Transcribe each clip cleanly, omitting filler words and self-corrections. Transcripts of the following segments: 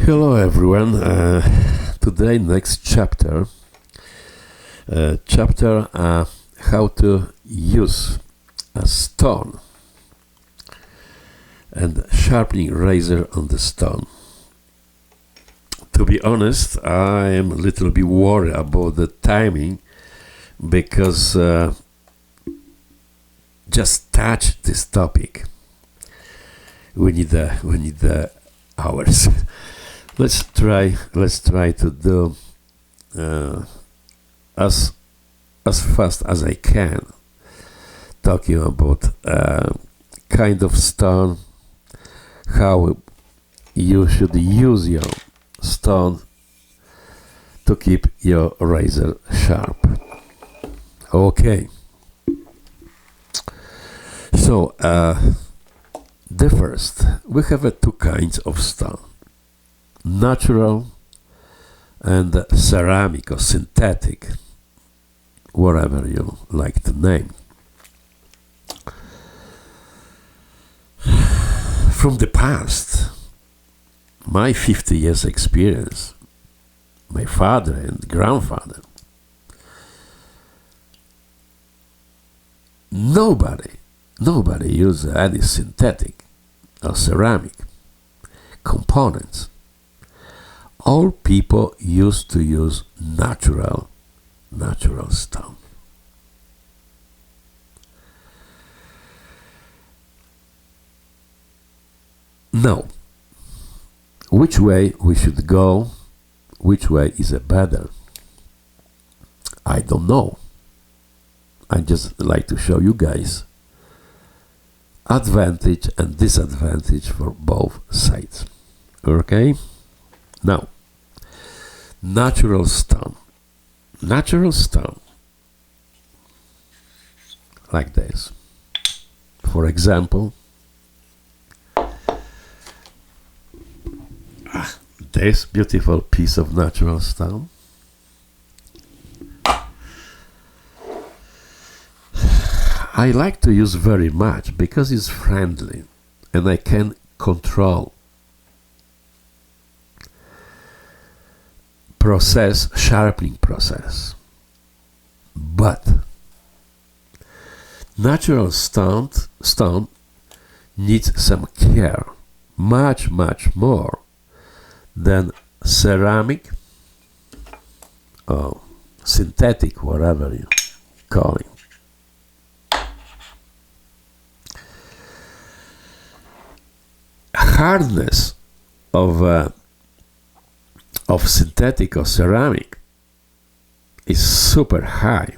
Hello everyone. Today next chapter, how to use a stone and sharpening razor on the stone. To be honest, I am a little bit worried about the timing because just touch this topic. We need the hours. Let's try to do as fast as I can, talking about kind of stone, how you should use your stone to keep your razor sharp. Okay. So the first, we have two kinds of stone: natural and ceramic or synthetic, whatever you like to name. From the past, my 50 years experience, my father and grandfather, nobody used any synthetic or ceramic components. All people used to use natural stone. Now, which way we should go, which way is a better, I don't know. I just like to show you guys advantage and disadvantage for both sides. Okay? Now, natural stone, like this. For example, this beautiful piece of natural stone. I like to use very much because it's friendly and I can control sharpening process. But natural stone needs some care, much more than ceramic or synthetic, whatever you call it. Hardness of synthetic or ceramic is super high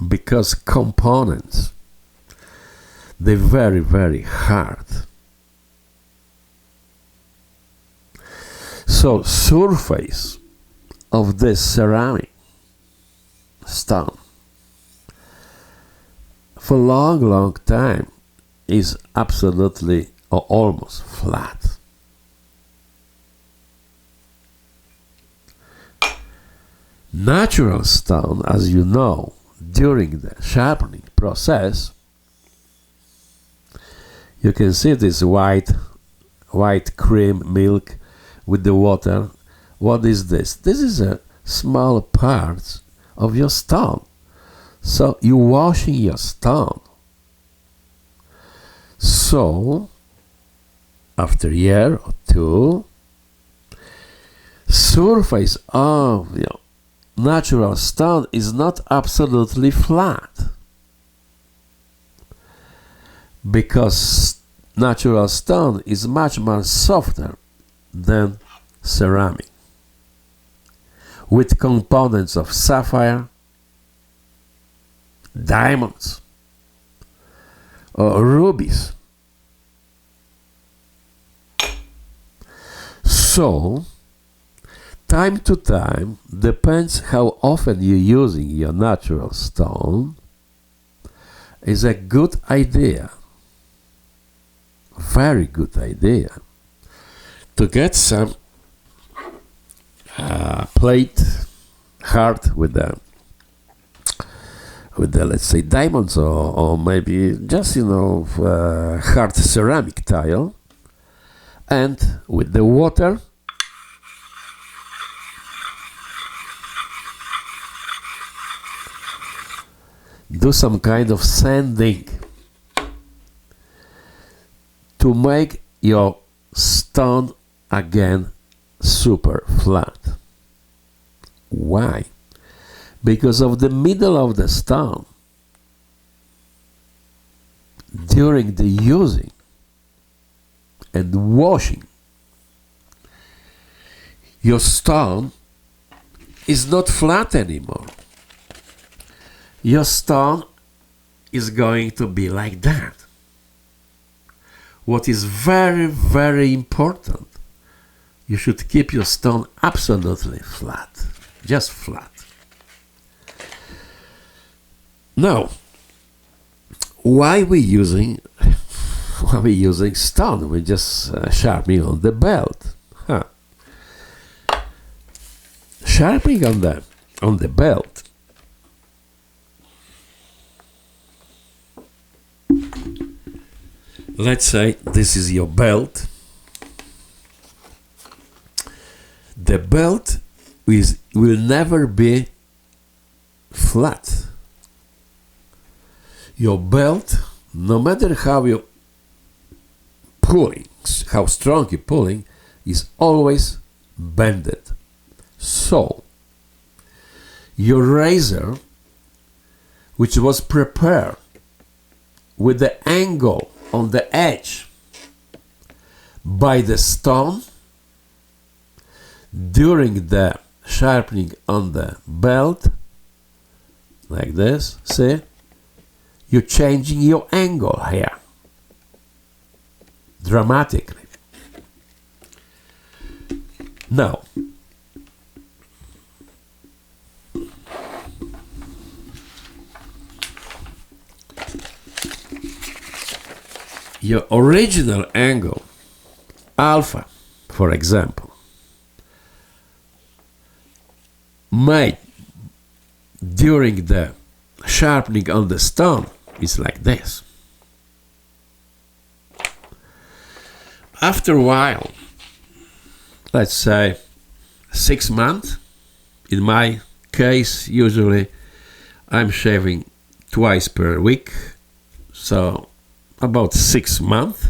because components, they're very hard. So surface of this ceramic stone for long time is absolutely or almost flat. Natural stone, as you know, during the sharpening process, you can see this white cream milk with the water. What is this? This is a small part of your stone. So you're washing your stone. So after a year or two, surface of your natural stone is not absolutely flat because natural stone is much more softer than ceramic, with components of sapphire, diamonds, or rubies. So, time to time, depends how often you're using your natural stone, is a good idea, very good idea, to get some plate hard with the let's say diamonds or maybe just hard ceramic tile, and with the water do some kind of sanding to make your stone again super flat. Why? Because of the middle of the stone. During the using and washing, your stone is not flat anymore. Your stone is going to be like that. What is very, very important, you should keep your stone absolutely flat, just flat. Now, why we using stone? We just sharpening on the belt. Sharpening on the belt. Let's say this is your belt. The belt will never be flat. Your belt, no matter how you pulling, how strong you're pulling, is always bended. So, your razor, which was prepared with the angle on the edge by the stone, during the sharpening on the belt, like this, see? You're changing your angle here dramatically. Now, your original angle, alpha, for example, made during the sharpening on the stone is like this. After a while, let's say 6 months, in my case, usually I'm shaving twice per week, so about 6 months,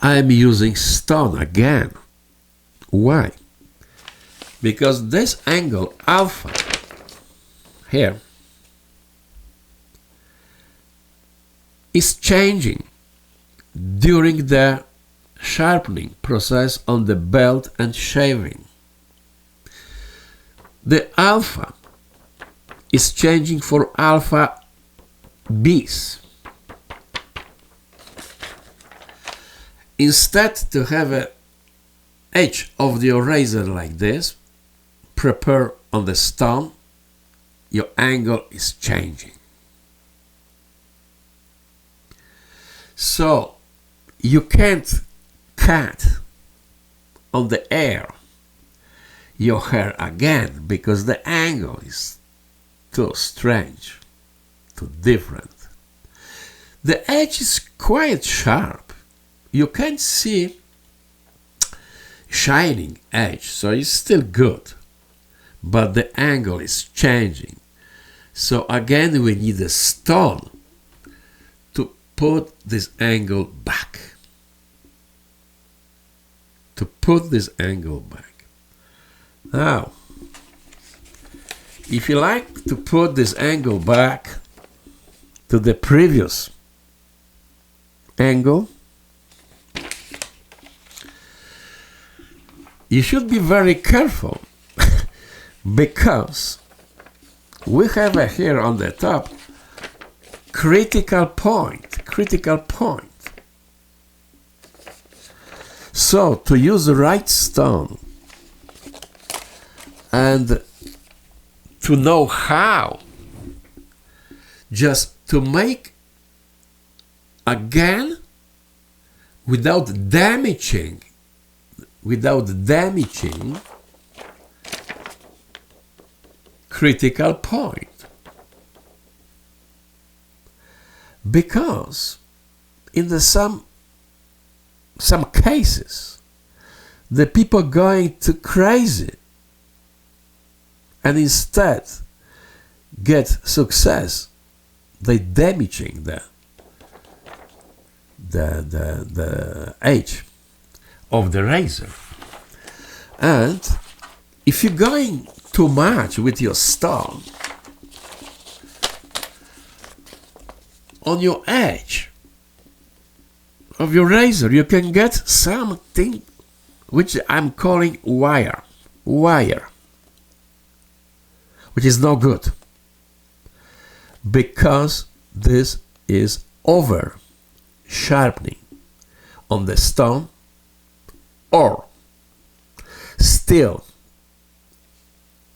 I'm using stone again. Why? Because this angle alpha here is changing during the sharpening process on the belt and shaving. The alpha is changing for alpha B's. Instead to have an edge of the razor like this, prepare on the stone, your angle is changing. So you can't cut on the air your hair again because the angle is too strange, too different. The edge is quite sharp. You can see shining edge, so it's still good, but the angle is changing. So again we need a stone to put this angle back. To put this angle back. Now, if you like to put this angle back to the previous angle, you should be very careful because we have here on the top critical point. So to use the right stone and to know how just to make again without damaging critical point, because in the some cases the people going too crazy and instead get success, they damaging the edge of the razor. And if you're going too much with your stone on your edge of your razor, you can get something which I'm calling wire, which is no good, because this is over sharpening on the stone, or steel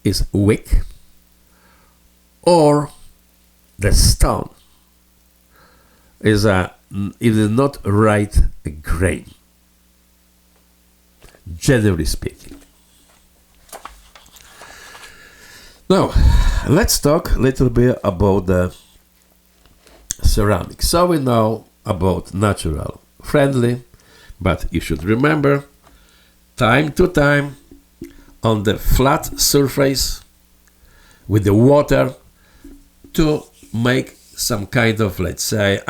is weak, or the stone is not right grain, generally speaking. Now, let's talk a little bit about the ceramic. So we know about natural, friendly, but you should remember, time to time, on the flat surface with the water, to make some kind of, let's say,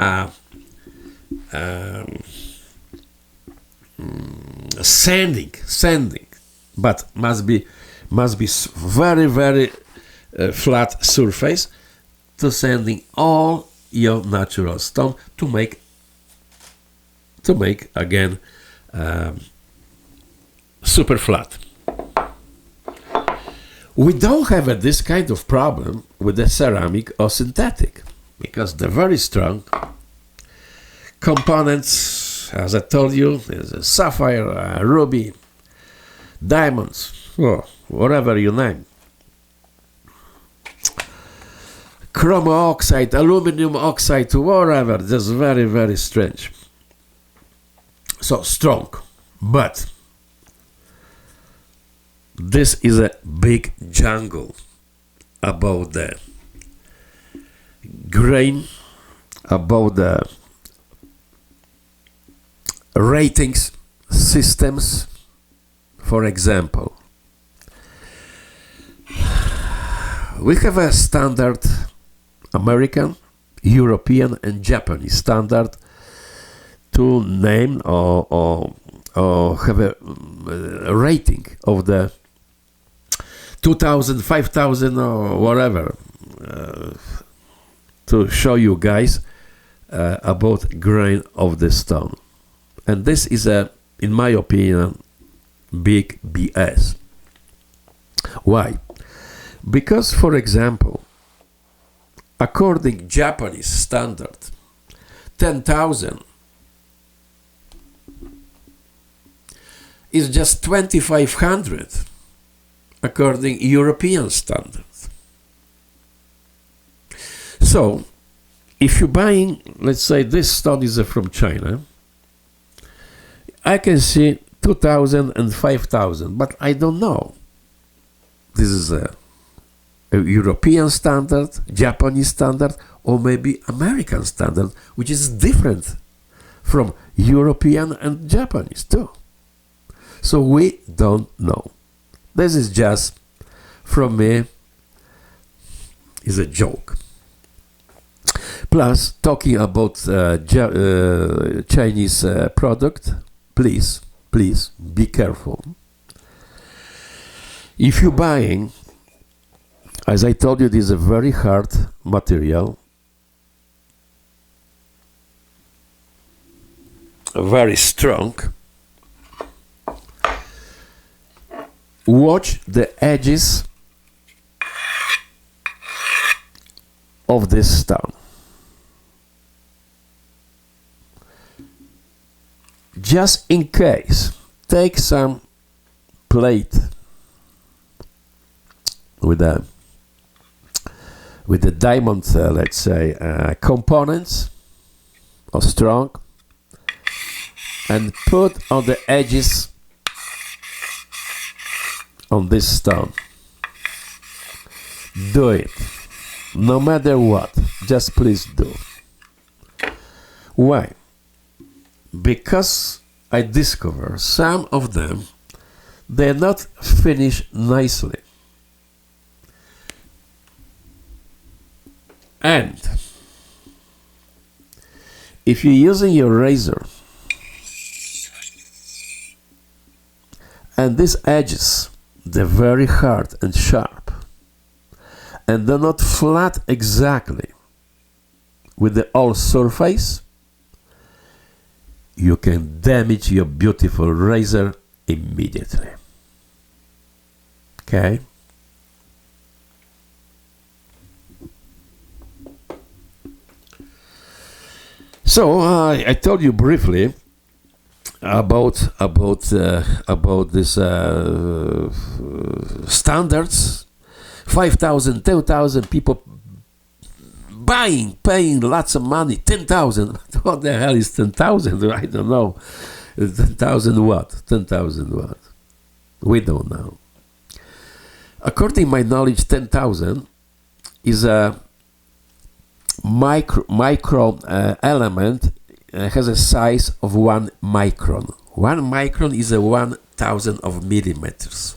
sanding, but must be very, very flat surface, to sanding all your natural stone to make again super flat. We don't have this kind of problem with the ceramic or synthetic, because they're very strong components. As I told you, there's a sapphire, ruby, diamonds, whatever you name, chrome oxide, aluminum oxide, whatever. That's very, very strange. So strong, but this is a big jungle about the grain, about the ratings systems. For example, we have a standard American, European and Japanese standard to name or have a rating of the 2000, 5000 or whatever, to show you guys about grain of the stone. And this is in my opinion, big BS. Why? Because, for example, according Japanese standard, 10,000 is just 2,500 according European standards. So, if you're buying, let's say this stone is from China, I can see 2,000 and 5,000, but I don't know. This is a European standard, Japanese standard, or maybe American standard, which is different from European and Japanese too. So we don't know. This is just, from me, is a joke. Plus, talking about Chinese product, please be careful. If you're buying, as I told you, this is a very hard material, very strong. Watch the edges of this stone. Just in case, take some plate with the diamond, let's say, components, or strong, and put on the edges on this stone. Do it, no matter what. Just please do. Why? Because I discover some of them, they're not finished nicely. And if you're using your razor and these edges, they're very hard and sharp and they're not flat exactly with the whole surface, you can damage your beautiful razor immediately. Okay? So I told you briefly about this standards. 5,000, 10,000 people paying lots of money. 10,000. What the hell is 10,000? I don't know. 10,000 what? 10,000 what? We don't know. According to my knowledge, 10,000 is a micro element, has a size of 1 micron. 1 micron is a 1,000 of millimeters.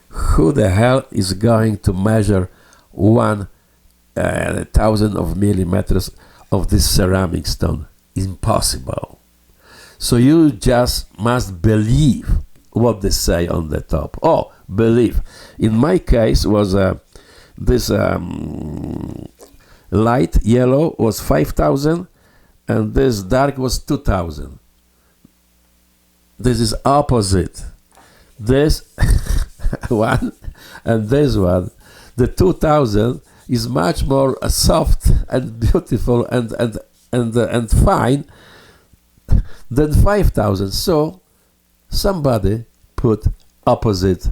Who the hell is going to measure 1,000 of millimeters of this ceramic stone? Impossible. So you just must believe what they say on the top. Oh, believe. In my case was this light yellow was 5,000 and this dark was 2,000. This is opposite. This one and this one, the 2,000 is much more soft and beautiful and fine than 5,000. So somebody put opposite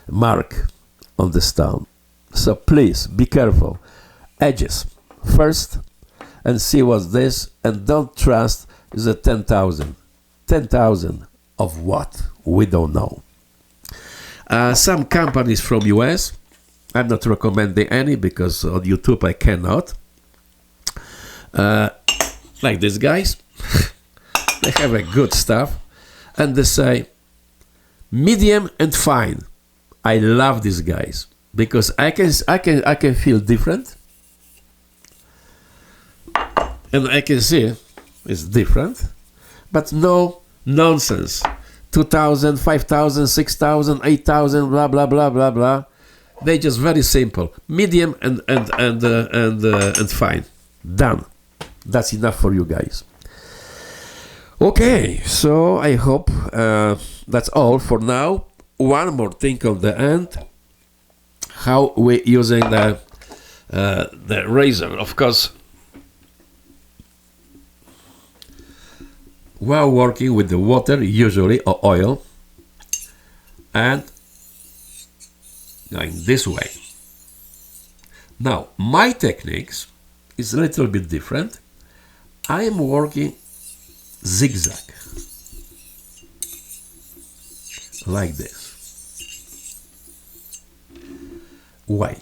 mark on the stone. So please be careful. Edges first and see what's this, and don't trust is a 10,000. 10,000 of what? We don't know. Some companies from US, I'm not recommending any because on YouTube I cannot. Like these guys, they have a good stuff, and they say medium and fine. I love these guys because I can feel different, and I can see it's different, but no nonsense. 2,000, 5,000, 6,000, 8,000, blah blah blah blah blah. They just very simple, medium and fine. Done. That's enough for you guys. Okay, so I hope that's all for now. One more thing on the end. How we're using the razor, of course. While working with the water, usually, or oil, and going this way. Now, my techniques is a little bit different. I am working zigzag, like this. Why?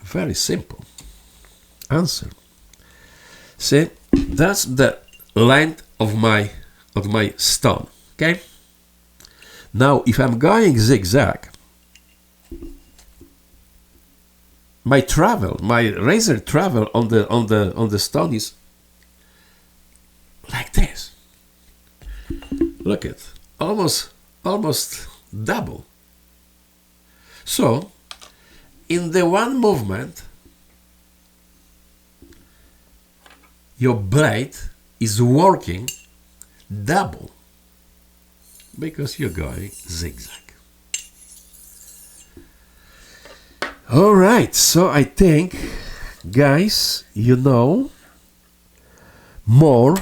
Very simple answer. See, that's the length of my stone. Okay. Now, if I'm going zigzag, my razor travel on the stone is like this. Look at almost double. So, in the one movement, your blade is working double because you're going zigzag. All right, so I think, guys, you know more.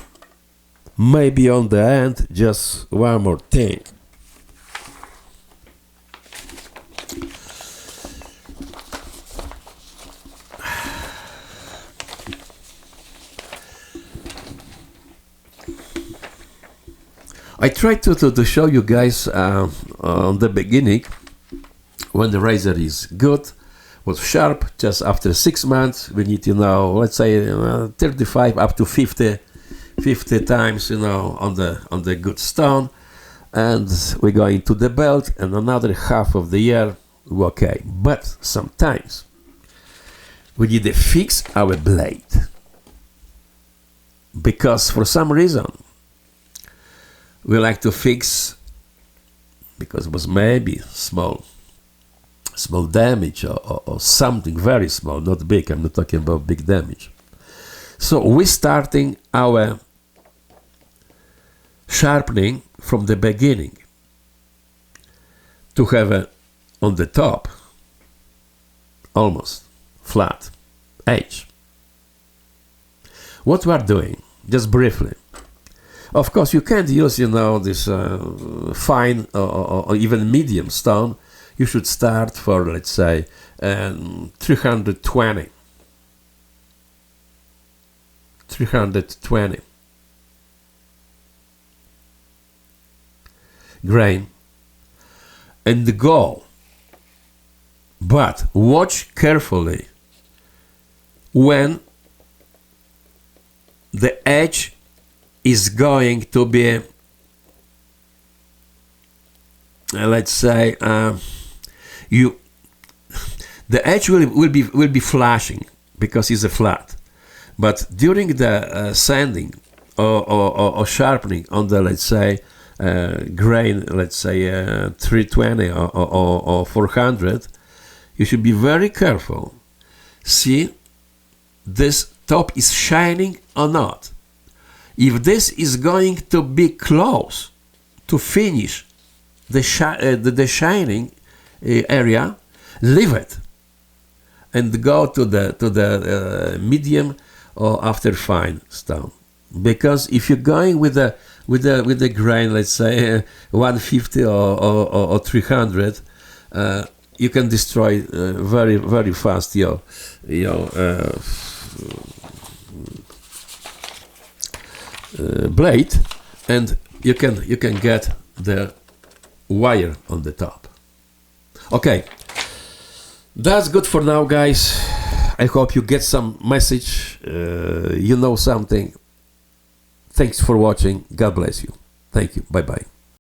Maybe on the end, just one more thing. I tried to show you guys on the beginning when the razor is good, was sharp. Just after 6 months, we need, let's say 35 up to 50 times, on the good stone, and we go into the belt, and another half of the year, okay. But sometimes we need to fix our blade, because for some reason we like to fix, because it was maybe small damage, or something very small, not big. I'm not talking about big damage. So we're starting our sharpening from the beginning to have on the top almost flat edge. What we are doing, just briefly, of course you can't use this fine or even medium stone. You should start for, let's say, 320 grain and go, but watch carefully when the edge is going to be, let's say, the edge will be flashing because it's a flat, but during the sanding or sharpening on the, let's say, grain, let's say 320 or 400, you should be very careful. See, this top is shining or not. If this is going to be close to finish the shining area, leave it and go to the medium or after fine stone. Because if you're going with the grain, let's say 150 or 300, you can destroy very, very fast your blade, and you can get the wire on the top. Okay, that's good for now, guys. I hope you get some message, you know something. Thanks for watching. God bless you. Thank you. Bye bye.